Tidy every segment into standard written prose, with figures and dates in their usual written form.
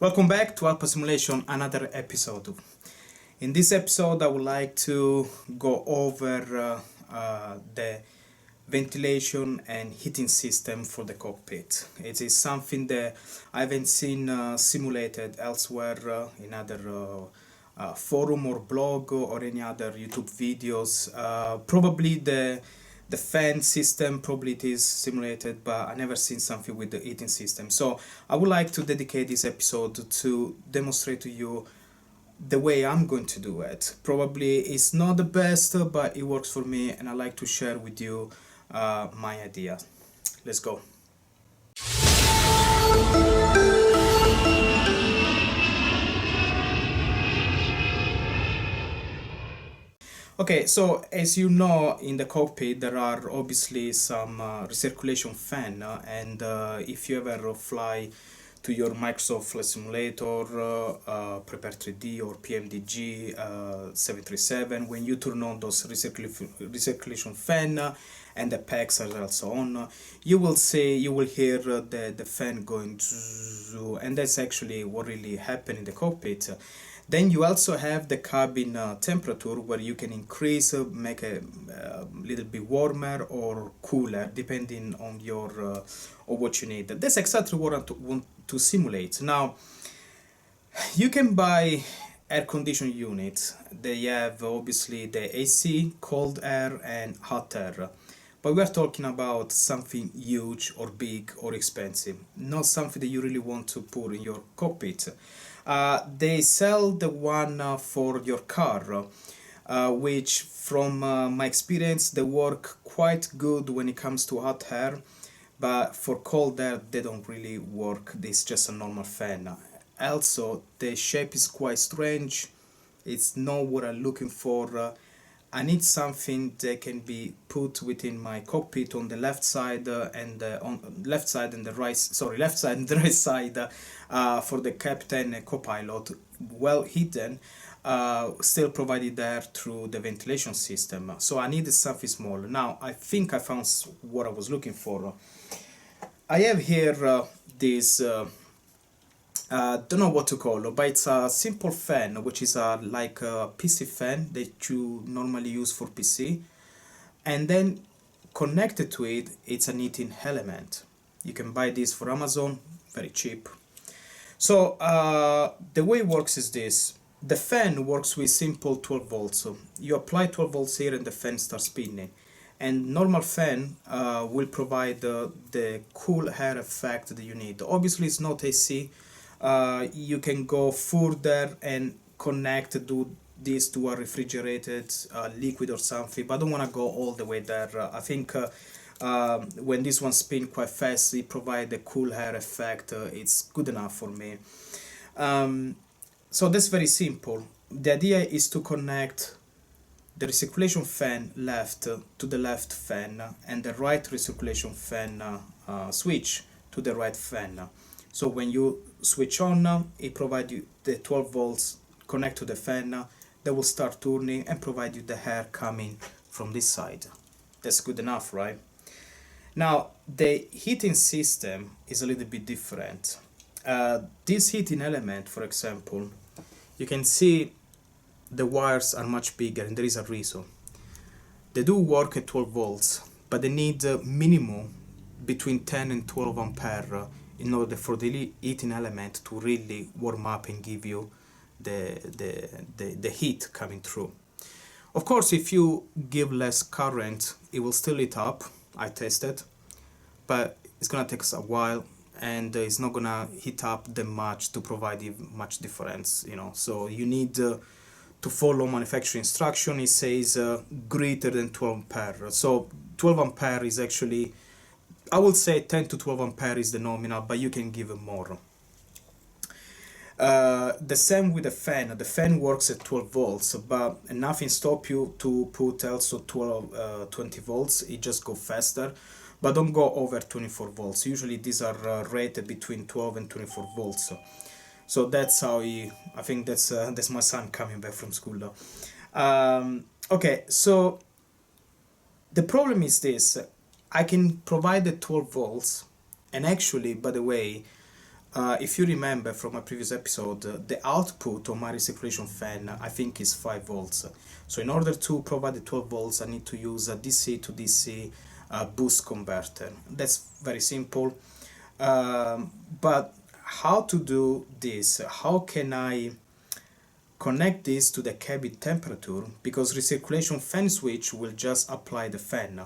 Welcome back to Alpha Simulation, another episode. In this episode, I would like to go over the ventilation and heating system for the cockpit. It is something that I haven't seen simulated elsewhere in other forum or blog or any other YouTube videos. Probably the fan system, probably it is simulated, but I never seen something with the heating system. So I would like to dedicate this episode to demonstrate to you the way I'm going to do it. Probably it's not the best, but it works for me, and I like to share with you my idea. Let's go. Okay, so as you know, in the cockpit there are obviously some recirculation fan, and if you ever fly to your Microsoft Flight Simulator, Prepare 3D or PMDG 737, when you turn on those recirculation fan and the packs are also on, you will hear the fan going zzz, and that's actually what really happened in the cockpit. Then you also have the cabin temperature, where you can increase, make a little bit warmer or cooler depending on your or what you need. That's exactly what I want to simulate. Now, you can buy air conditioning units. They have obviously the AC, cold air and hot air. But we're talking about something huge or big or expensive, not something that you really want to put in your cockpit. They sell the one for your car, which from my experience, they work quite good when it comes to hot air, but for cold air they don't really work. This is just a normal fan. Also, the shape is quite strange. It's not what I'm looking for. I need something that can be put within my cockpit on the left side and on left side and the right, sorry, left side and the right side for the captain and co-pilot, well hidden, still provided there through the ventilation system. So I needed something small. Now I think I found what I was looking for. I have here this. Don't know what to call it, but it's a simple fan, which is like a PC fan that you normally use for PC, and then connected to it, it's an heating element. You can buy this for Amazon, very cheap. So the way it works is this. The fan works with simple 12 volts. So you apply 12 volts here and the fan starts spinning. And normal fan will provide the cool air effect that you need. Obviously it's not AC. You can go further and connect this to a refrigerated liquid or something, but I don't want to go all the way there. I think when this one spins quite fast, it provides a cool air effect. It's good enough for me. So that's very simple. The idea is to connect the recirculation fan left to the left fan and the right recirculation fan switch to the right fan. So when you switch on, it provides you the 12 volts, connect to the fan, that will start turning and provide you the air coming from this side. That's good enough, right? Now, the heating system is a little bit different. This heating element, for example, you can see the wires are much bigger, and there is a reason. They do work at 12 volts, but they need minimum between 10 and 12 ampere in order for the heating element to really warm up and give you the heat coming through. Of course, if you give less current, it will still heat up. I tested, but it's gonna take us a while, and it's not gonna heat up that much to provide you much difference, you know. So you need to follow manufacturing instruction. It says greater than 12 ampere. So 12 ampere is actually, I would say 10 to 12 ampere is the nominal, but you can give more. The same with the fan. The fan works at 12 volts, but nothing stops you to put also 20 volts. It just go faster, but don't go over 24 volts. Usually these are rated between 12 and 24 volts. So that's how I think that's my son coming back from school though. Okay, so the problem is this. I can provide the 12 volts, and actually, by the way, If you remember from my previous episode, the output of my recirculation fan, I think, is 5 volts. So in order to provide the 12 volts, I need to use a DC to DC boost converter. That's very simple. But how to do this? How can I connect this to the cabin temperature? Because recirculation fan switch will just apply the fan.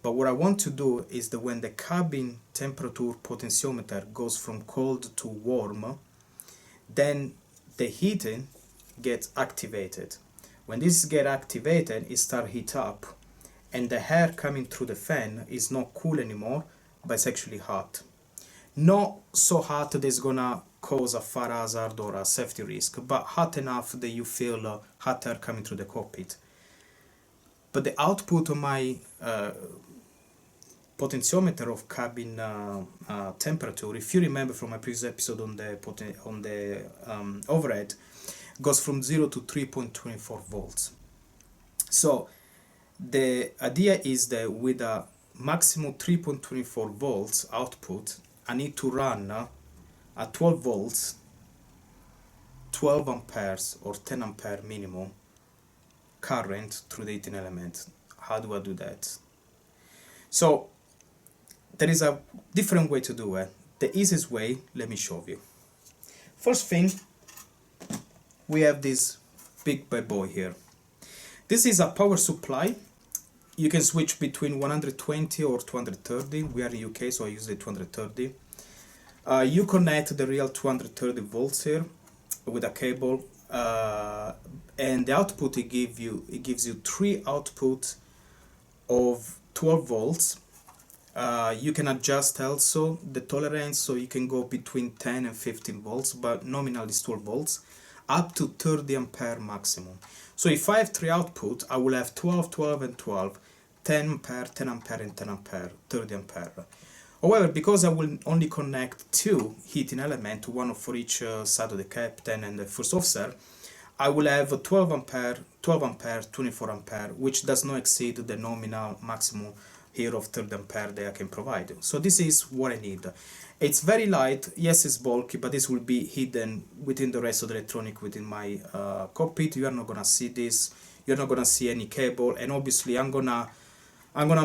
But what I want to do is that when the cabin temperature potentiometer goes from cold to warm, then the heating gets activated. When this gets activated, it starts heat up, and the air coming through the fan is not cool anymore, but it's actually hot. Not so hot that it's gonna cause a fire hazard or a safety risk, but hot enough that you feel hot air coming through the cockpit. But the output of my potentiometer of cabin temperature, if you remember from my previous episode on the overhead, goes from 0 to 3.24 volts. So the idea is that with a maximum 3.24 volts output, I need to run at 12 volts, 12 amperes or 10 ampere minimum current through the heating element. How do I do that? So there is a different way to do it. The easiest way, let me show you. First thing, we have this big bad boy here. This is a power supply. You can switch between 120 or 230. We are in UK, so I use the 230. You connect the real 230 volts here with a cable, and the output it gives you 3 outputs of 12 volts. You can adjust also the tolerance, so you can go between 10 and 15 volts, but nominal is 12 volts, up to 30 ampere maximum. So if I have 3 output, I will have 12, 12 and 12, 10 ampere, 10 ampere and 10 ampere, 30 ampere. However, because I will only connect 2 heating elements, one for each side of the captain and the first officer, I will have 12 ampere, 24 ampere, which does not exceed the nominal maximum here of 30 ampere that I can provide. So this is what I need. It's very light, yes it's bulky, but this will be hidden within the rest of the electronic within my cockpit. You are not gonna see this, you're not gonna see any cable, and obviously I'm gonna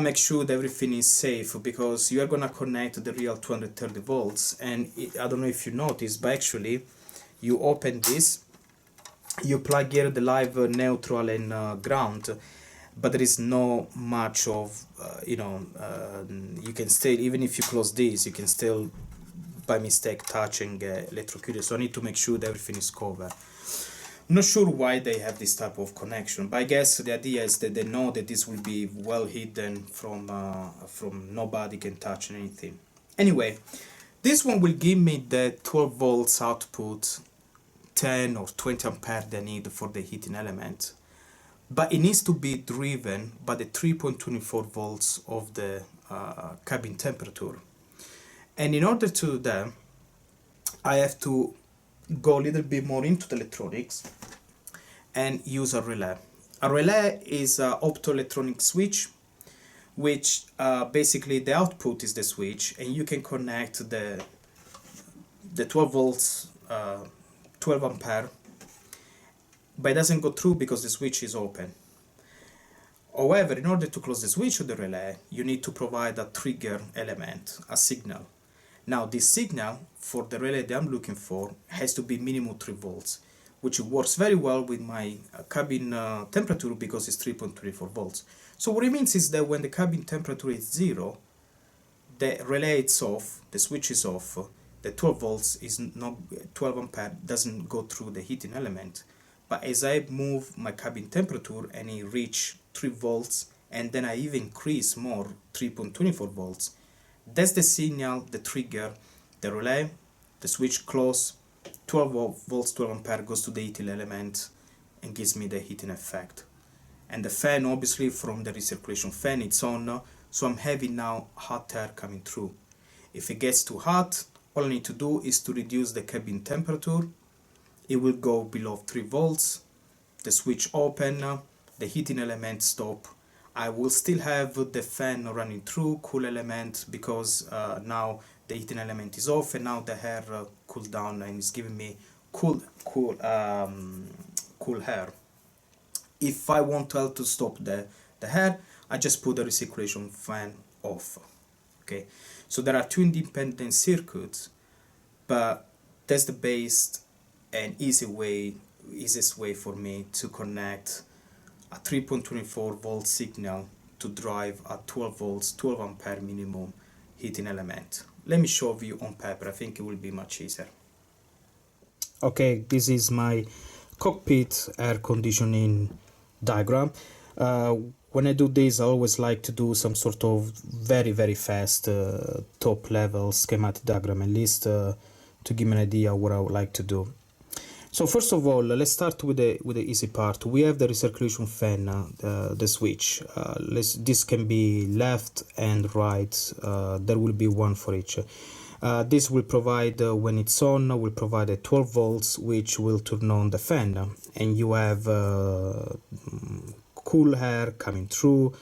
make sure that everything is safe, because you are gonna connect the real 230 volts, and I don't know if you noticed, but actually you open this, you plug here the live neutral and ground, but there is no much of you can still, even if you close this, you can still by mistake touching electrocuted. So I need to make sure that everything is covered. Not sure why they have this type of connection, but I guess the idea is that they know that this will be well hidden from nobody can touch anything. Anyway, this one will give me the 12 volts output, 10 or 20 ampere they need for the heating element, but it needs to be driven by the 3.24 volts of the cabin temperature. And in order to do that, I have to go a little bit more into the electronics and use a relay. A relay is an optoelectronic switch, which basically the output is the switch, and you can connect the 12 volts, 12 ampere, but it doesn't go through because the switch is open. However, in order to close the switch of the relay, you need to provide a trigger element, a signal. Now, this signal for the relay that I'm looking for has to be minimum 3 volts, which works very well with my cabin temperature because it's 3.24 volts. So what it means is that when the cabin temperature is 0, the relay is off, the switch is off, the 12 volts is not 12 ampere doesn't go through the heating element. But as I move my cabin temperature and it reach 3 volts, and then I even increase more, 3.24 volts, that's the signal, the trigger, the relay, the switch close, 12 volts, 12 ampere goes to the heating element and gives me the heating effect. And the fan, obviously from the recirculation fan, it's on, so I'm having now hot air coming through. If it gets too hot, all I need to do is to reduce the cabin temperature. It will go below 3 volts, the switch open, the heating element stop. I will still have the fan running through, cool element, because now the heating element is off, and now the air cooled down and is giving me cool air. If I want to stop the air, I just put the recirculation fan off. Okay, so there are two independent circuits, but that's the best and easiest way for me to connect a 3.24 volt signal to drive a 12 volts 12 ampere minimum heating element. Let me show you on paper. I think it will be much easier. Okay, this is my cockpit air conditioning diagram. When I do this, I always like to do some sort of very fast top level schematic diagram, at least to give me an idea what I would like to do. So first of all, let's start with the easy part. We have the recirculation fan, the switch. This can be left and right. There will be one for each. This will provide, when it's on, will provide a 12 volts, which will turn on the fan, and you have cool air coming through.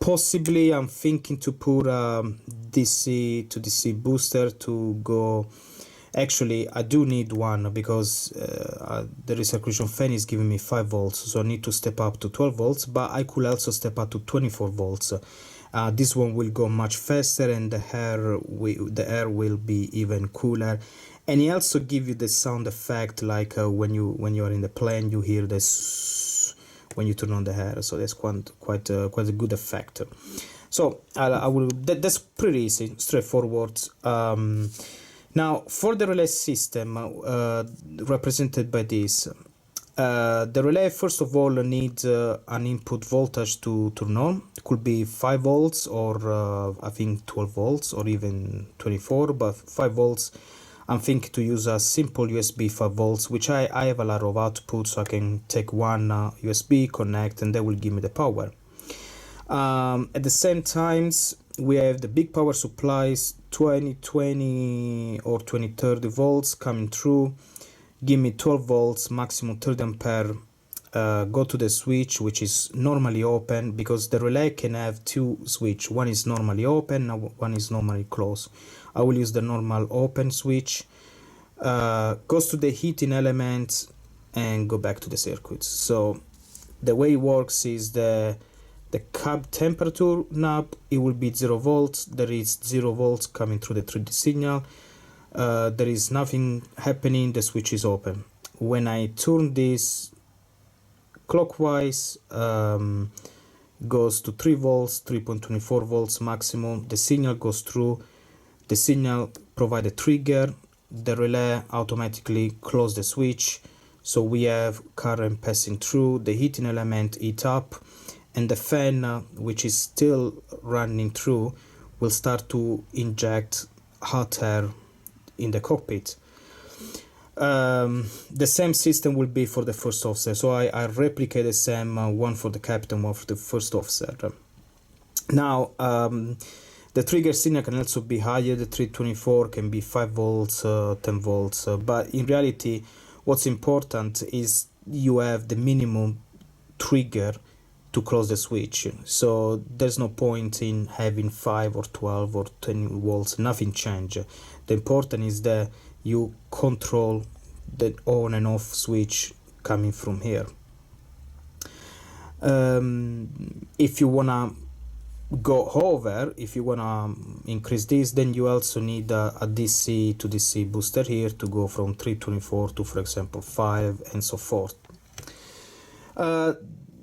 Possibly, I'm thinking to put a DC to DC booster to go. Actually, I do need one because the recirculation fan is giving me 5 volts, so I need to step up to 12 volts, but I could also step up to 24 volts. This one will go much faster, and the air will be even cooler, and it also give you the sound effect like when you are in the plane, you hear this when you turn on the air. So that's quite a good effect. So that's pretty easy, straightforward. Now for the relay system represented by this, the relay first of all needs an input voltage to turn on. It could be 5 volts or I think 12 volts or even 24, but 5 volts. I'm thinking to use a simple USB 5 volts, which I have a lot of output, so I can take one USB, connect, and that will give me the power. At the same times, we have the big power supplies, 20 or 30 volts coming through, give me 12 volts, maximum 30 ampere. Go to the switch, which is normally open, because the relay can have two switches. One is normally open, one is normally closed. I will use the normal open switch. Goes to the heating element and go back to the circuit. So the way it works is the cab temperature knob, it will be 0 volts. There is 0 volts coming through the 3D signal. There is nothing happening, the switch is open. When I turn this clockwise, goes to 3 volts, 3.24 volts maximum. The signal goes through. The signal provides a trigger. The relay automatically close the switch. So we have current passing through. The heating element heat up, and the fan, which is still running through, will start to inject hot air in the cockpit. The same system will be for the first officer, so I replicate the same, one for the captain, one for the first officer. Now the trigger signal can also be higher. The 324 can be 5 volts, 10 volts, but in reality what's important is you have the minimum trigger to close the switch. So there's no point in having 5 or 12 or 10 volts, nothing change. The important is that you control the on and off switch coming from here. If you wanna go over, if you wanna increase this, then you also need a DC to DC booster here to go from 324 to, for example, 5 and so forth.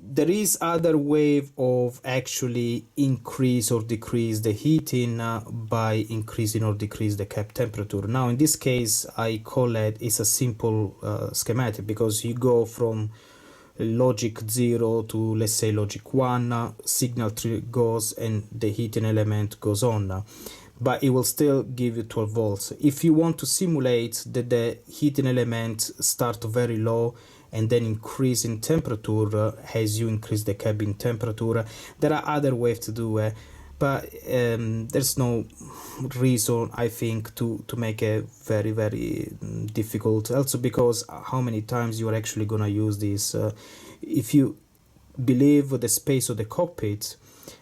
There is other way of actually increase or decrease the heating by increasing or decrease the cap temperature. Now in this case I call it's a simple schematic, because you go from logic 0 to, let's say, logic 1, signal 3 goes and the heating element goes on, but it will still give you 12 volts. If you want to simulate that the heating element start very low and then increase in temperature as you increase the cabin temperature, there are other ways to do it, but there's no reason, I think, to make it very difficult. Also because how many times you are actually gonna use this. If you believe the space of the cockpit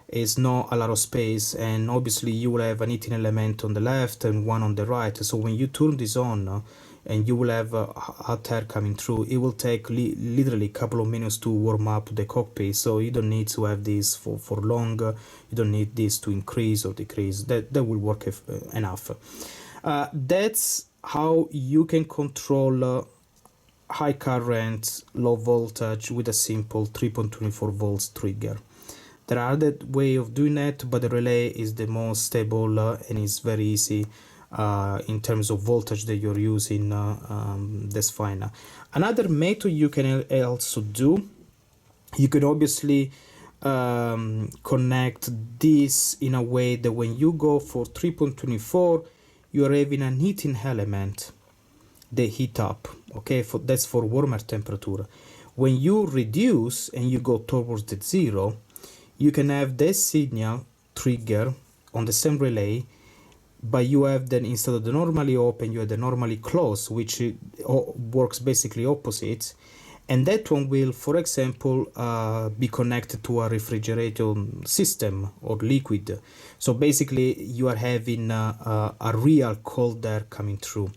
is not a lot of space, and obviously you will have an heating element on the left and one on the right. So when you turn this on and you will have hot air coming through, it will take literally a couple of minutes to warm up the cockpit. So you don't need to have this for long. You don't need this to increase or decrease. That will work enough. That's how you can control high current, low voltage with a simple 3.24 volts trigger. There are other way of doing it, but the relay is the most stable and is very easy in terms of voltage that you're using. That's fine. Another method you can also do, you can obviously connect this in a way that when you go for 3.24, you're having an heating element, they heat up, okay, that's for warmer temperature. When you reduce and you go towards the zero, you can have this signal trigger on the same relay, but you have then, instead of the normally open, you have the normally closed, which works basically opposite, and that one will, for example, be connected to a refrigeration system or liquid. So basically you are having a real cold air coming through.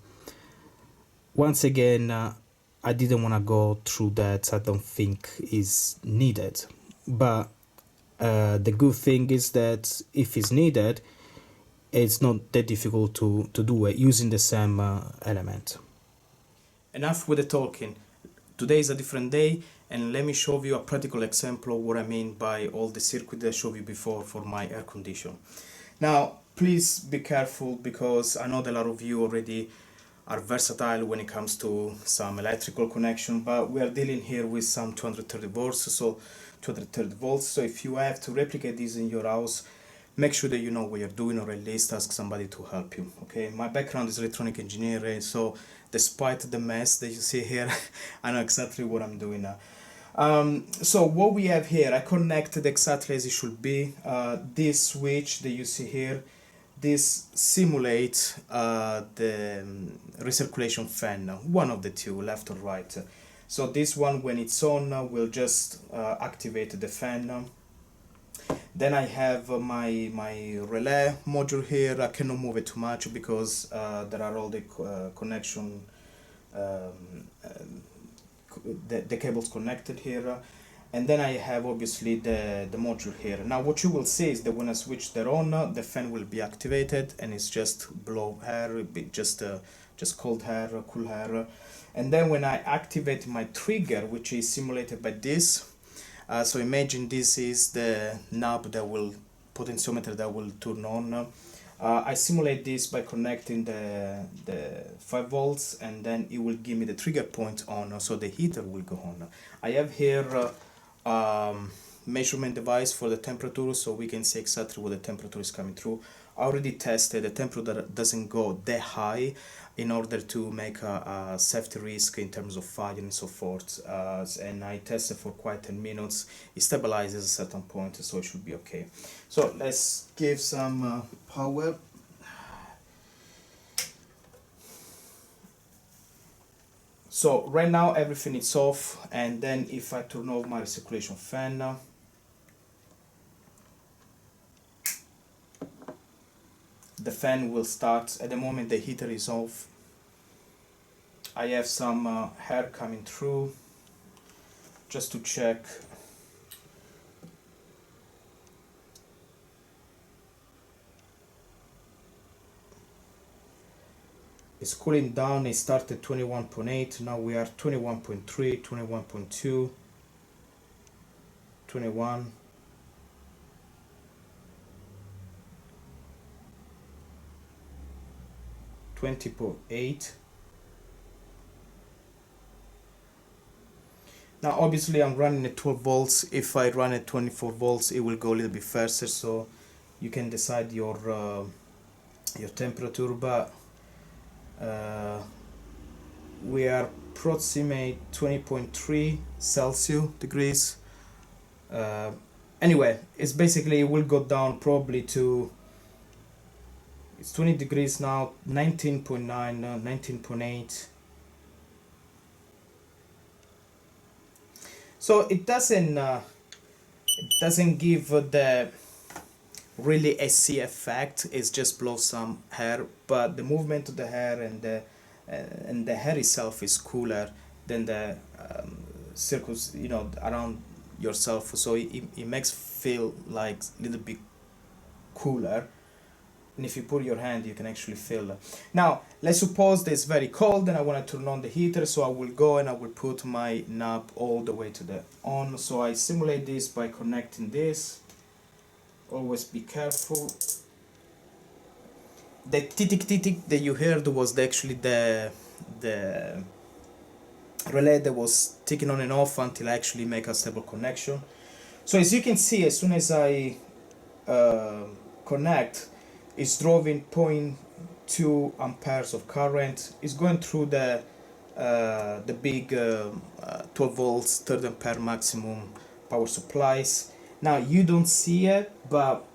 Once again, I didn't want to go through that. I don't think is needed, but the good thing is that if it's needed, it's not that difficult to do it using the same element. Enough with the talking. Today is a different day, and let me show you a practical example of what I mean by all the circuit that I showed you before for my air condition. Now, please be careful, because I know that a lot of you already are versatile when it comes to some electrical connection, but we are dealing here with some 230 volts. So 230 volts. So if you have to replicate this in your house, make sure that you know what you're doing, or at least ask somebody to help you. Okay, my background is electronic engineering, so despite the mess that you see here, I know exactly what I'm doing now. So what we have here, I connected exactly as it should be. This switch that you see here, this simulates the recirculation fan, one of the two, left or right. So this one, when it's on, will just activate the fan. Then I have my relay module here. I cannot move it too much because there are all the connection, the cables connected here. And then I have obviously the module here. Now what you will see is that when I switch that on, the fan will be activated, and it's just blow air, just cold air, cool air. And then when I activate my trigger, which is simulated by this, so imagine this is the knob that will, potentiometer that will turn on. I simulate this by connecting the 5 volts, and then it will give me the trigger point on, so the heater will go on. I have here measurement device for the temperature, so we can see exactly what the temperature is coming through. I already tested the temperature that doesn't go that high in order to make a safety risk in terms of fire and so forth, and I tested for quite 10 minutes. It stabilizes at a certain point, so it should be okay. So let's give some power. So right now everything is off, and then if I turn off my recirculation fan, the fan will start. At the moment the heater is off. I have some air coming through just to check. It's cooling down. It started 21.8, now we are 21.3, 21.2, 21. $20.8. Now obviously I'm running at 12 volts. If I run at 24 volts it will go a little bit faster, so you can decide your temperature, but we are approximate 20.3 Celsius degrees. Anyway, it's basically, it will go down probably to, it's 20 degrees now, 19.9, 19.8. So it doesn't It doesn't give the really AC effect. It's just blow some hair, but the movement of the hair and the hair itself is cooler than the circles, you know, around yourself. So it makes feel like a little bit cooler. And if you put your hand, you can actually feel it. Now, let's suppose that it's very cold and I want to turn on the heater, so I will go and I will put my knob all the way to the on. So I simulate this by connecting this. Always be careful. The tick that you heard was actually the relay that was ticking on and off until I actually make a stable connection. So as you can see, as soon as I connect, it's drawing 0.2 amperes of current. It's going through the big 12 volts 30 ampere maximum power supplies. Now you don't see it, but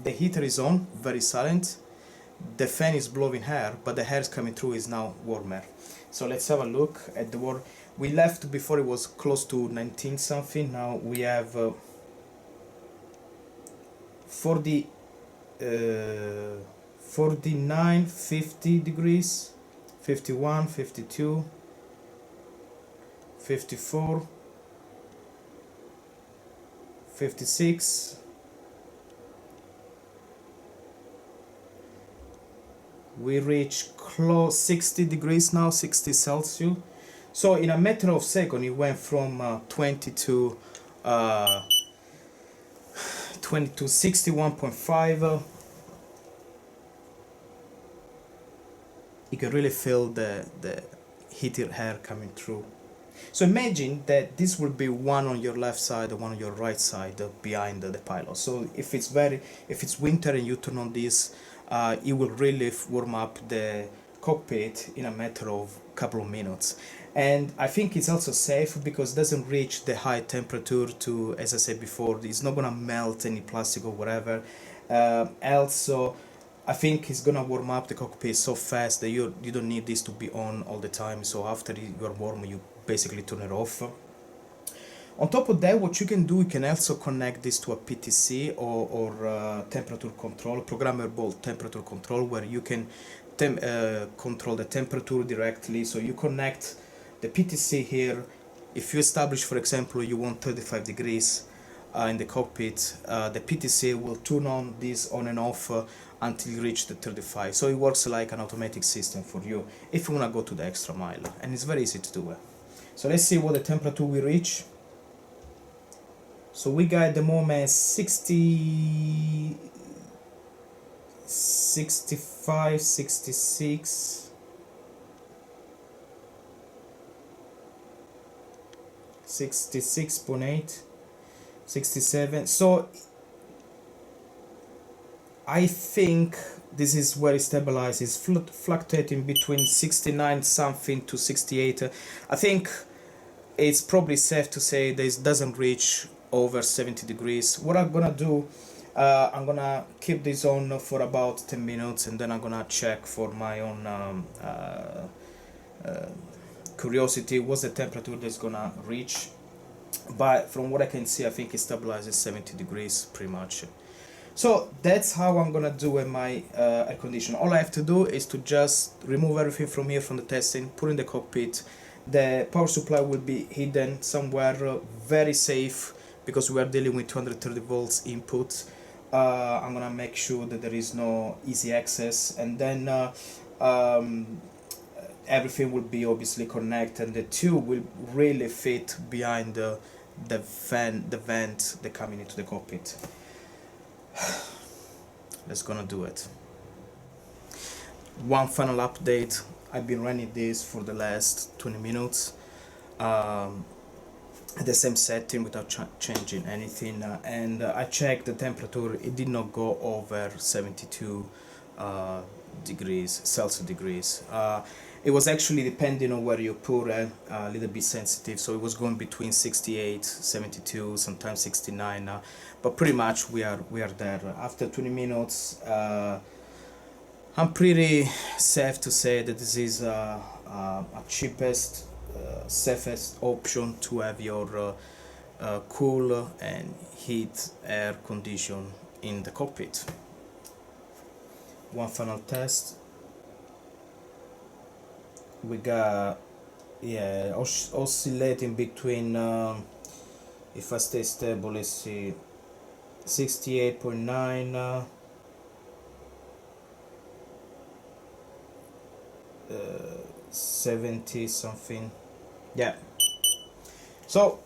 the heater is on, very silent. The fan is blowing air, but the air is coming through is now warmer. So let's have a look at the warm. We left before it was close to 19 something. Now we have 49, 50 degrees, 51, 52, 54, 56. We reach close 60 degrees now, 60 Celsius. So in a matter of seconds, it went from 20 to 61.5. You can really feel the heated air coming through. So imagine that this will be one on your left side and one on your right side behind the pilot. So if it's winter and you turn on this, it will really warm up the cockpit in a matter of couple of minutes. And I think it's also safe because it doesn't reach the high temperature to, as I said before, it's not gonna melt any plastic or whatever. Also, I think it's gonna warm up the cockpit so fast that you don't need this to be on all the time. So after you are warm, you basically turn it off. On top of that, what you can do, you can also connect this to a PTC or temperature control, programmable temperature control, where you can control the temperature directly. So you connect the PTC here. If you establish, for example, you want 35 degrees in the cockpit, the PTC will turn on this on and off until you reach the 35. So it works like an automatic system for you if you want to go to the extra mile, and it's very easy to do it. So let's see what the temperature we reach. So we got at the moment 60, 65, 66, 66.8, 67. So I think this is where it stabilizes, fluctuating between 69 something to 68. I think it's probably safe to say this doesn't reach over 70 degrees. What I'm gonna do, I'm gonna keep this on for about 10 minutes and then I'm gonna check for my own curiosity what's the temperature that's gonna reach. But from what I can see, I think it stabilizes 70 degrees pretty much. So that's how I'm gonna do in my air conditioner. All I have to do is to just remove everything from here from the testing, put in the cockpit. The power supply will be hidden somewhere very safe because we are dealing with 230 volts input. I'm gonna make sure that there is no easy access, and then everything will be obviously connected, and the tube will really fit behind the vent that coming into the cockpit. Let's gonna do it. One final update. I've been running this for the last 20 minutes at the same setting without changing anything, and I checked the temperature. It did not go over 72 degrees Celsius. It was actually, depending on where you put it, a little bit sensitive, so it was going between 68, 72, sometimes 69, but pretty much we are there. After 20 minutes, I'm pretty safe to say that this is a cheapest, safest option to have your cool and heat air condition in the cockpit. One final test. We got, yeah, oscillating between, if I stay stable, let's see, 68.9, 70 something, yeah. So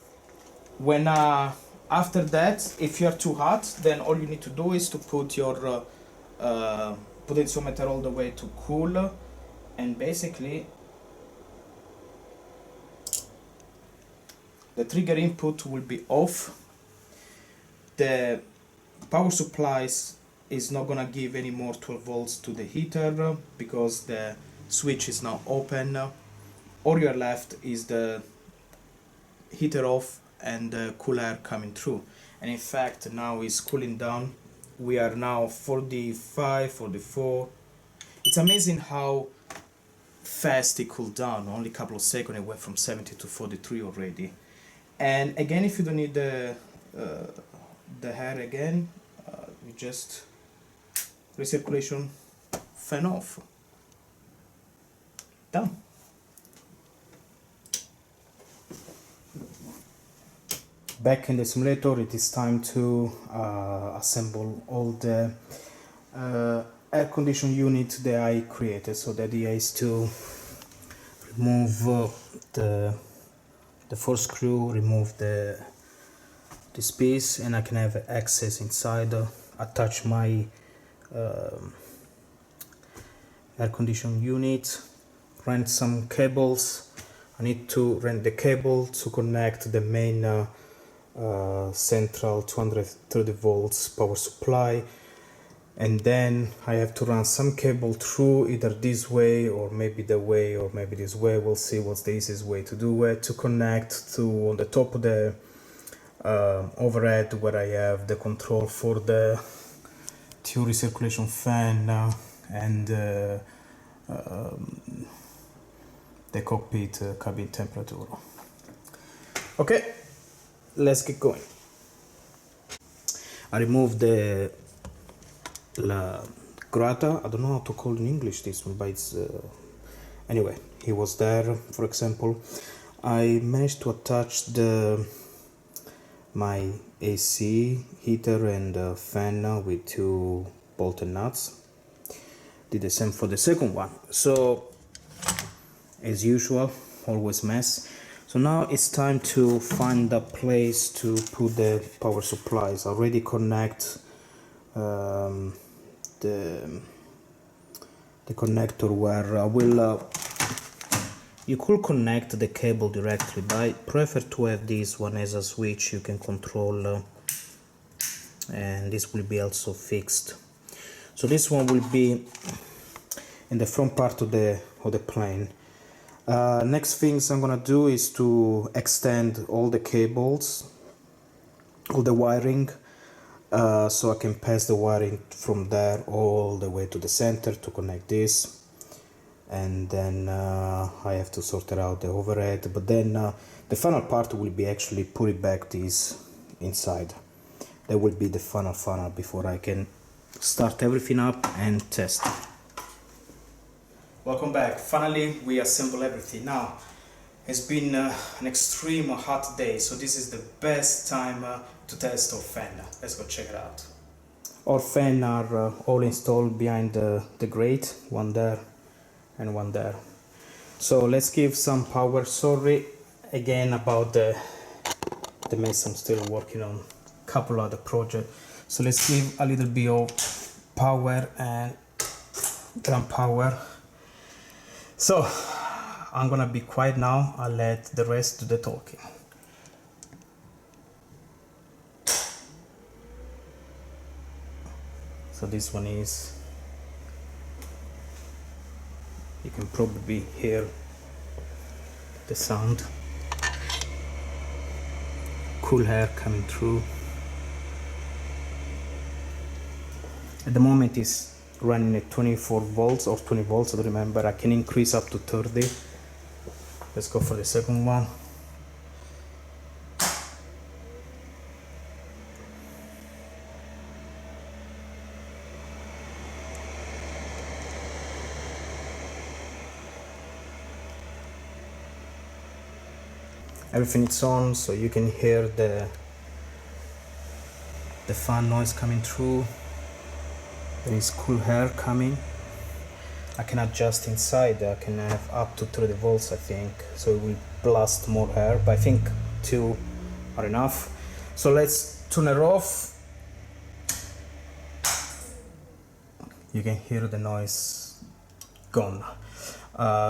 when after that, if you're too hot, then all you need to do is to put your potentiometer all the way to cool, and basically the trigger input will be off. The power supplies is not gonna give any more 12 volts to the heater because the switch is now open. All you're left is the heater off and the cool air coming through. And in fact, now it's cooling down. We are now 45, 44. It's amazing how fast it cooled down. Only a couple of seconds, it went from 70 to 43 already. And again, if you don't need the air again, you just recirculation fan off. Done. Back in the simulator, it is time to assemble all the air condition unit that I created. So the idea is to remove the four screw, remove this piece, and I can have access inside, attach my air condition unit, rent some cables. I need to rent the cable to connect the main central 230 volts power supply, and then I have to run some cable through either this way or maybe the way or maybe this way. We'll see what's the easiest way to do it, to connect to on the top of the overhead where I have the control for the two recirculation fan and the cockpit cabin temperature. Okay, let's get going. I removed the grata. I don't know how to call in English this one, but it's anyway, he was there. For example, I managed to attach my AC heater and fan with two bolted nuts. Did the same for the second one. So as usual, always mess. So now it's time to find a place to put the power supplies. I already connect the connector where I will you could connect the cable directly, but I prefer to have this one as a switch you can control, and this will be also fixed. So this one will be in the front part of the plane. Next things I'm gonna do is to extend all the cables, all the wiring, so I can pass the wiring from there all the way to the center to connect this, and then I have to sort it out the overhead, but then the final part will be actually putting back these inside. That will be the final before I can start everything up and test. Welcome back. Finally we assemble everything. Now it's been an extreme hot day, so this is the best time to test our fan. Let's go check it out. Our fan are all installed behind the grate, one there and one there. So let's give some power. Sorry again about the mess. I'm still working on a couple other projects. So let's give a little bit of power and ground power. So I'm gonna be quiet now. I'll let the rest do the talking. So this one is, you can probably hear the sound, cool air coming through. At the moment it's running at 24 volts or 20 volts, I don't remember. I can increase up to 30. Let's go for the second one. everything is on, so you can hear the fan noise coming through. There is cool air coming. I can adjust inside. I can have up to 30 volts, I think, so it will blast more air, but I think 2 are enough. So let's turn it off. You can hear the noise gone.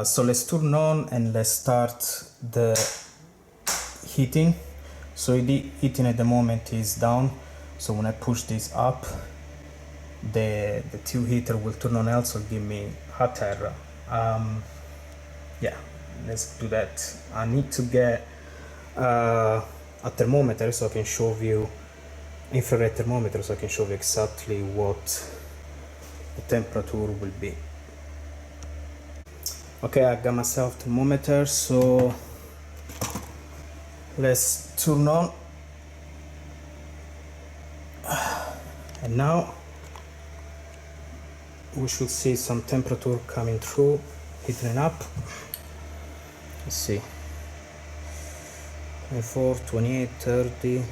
So let's turn on and let's start the heating. So the heating at the moment is down, so when I push this up, the two heater will turn on, also give me hot air. Yeah, let's do that. I need to get a thermometer so I can show you, infrared thermometer, so I can show you exactly what the temperature will be. Okay, I got myself thermometer, so let's turn on. And now we should see some temperature coming through, heating up. Let's see, 24, 28, 30.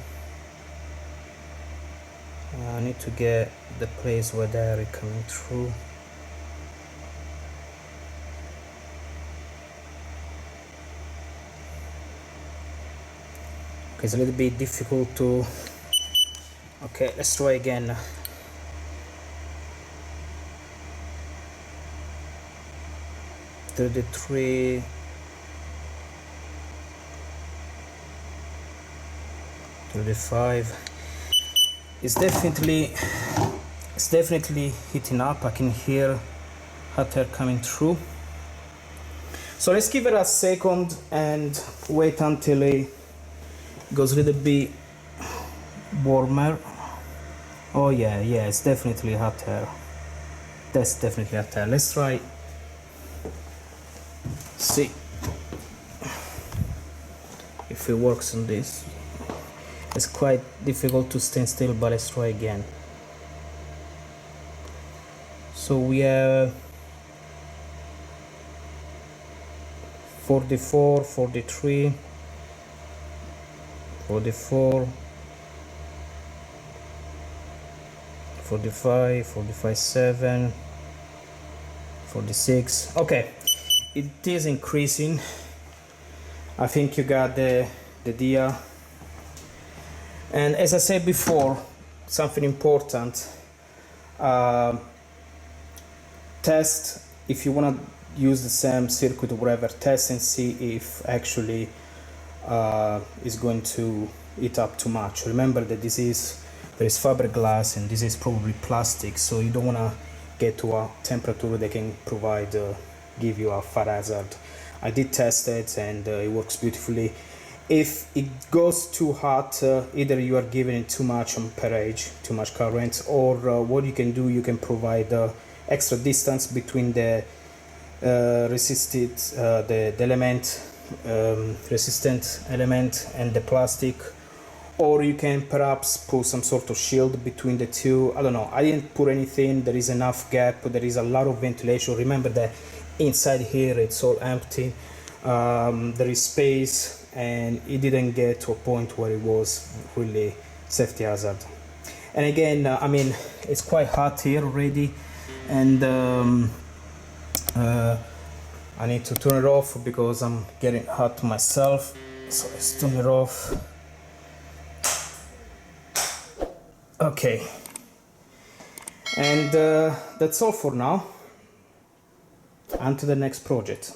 I need to get the place where the air is coming through. Okay, it's a little bit difficult to... Okay, let's try again. 33, 35. It's definitely heating up. I can hear hot air coming through. So let's give it a second and wait until it goes a little bit warmer. Oh yeah, it's definitely hot air. That's definitely hot air. Let's try. See if it works on this. It's quite difficult to stand still, but let's try again. So we have 44, 43, 44, 45, 45, 7, 46. Okay, it is increasing. I think you got the idea. And as I said before, something important, test, if you want to use the same circuit or whatever, test and see if actually is going to heat up too much. Remember that there is fiberglass and this is probably plastic, so you don't want to get to a temperature that can give you a fire hazard. I did test it and it works beautifully. If it goes too hot, either you are giving it too much amperage, too much current, or what you can do, you can provide extra distance between the resistant element and the plastic, or you can perhaps put some sort of shield between the two. I don't know, I didn't put anything. There is enough gap, there is a lot of ventilation. Remember that inside here it's all empty. There is space, and it didn't get to a point where it was really safety hazard. And again, I mean, it's quite hot here already, and I need to turn it off because I'm getting hot myself. So let's turn it off. Okay, and that's all for now. On to the next project.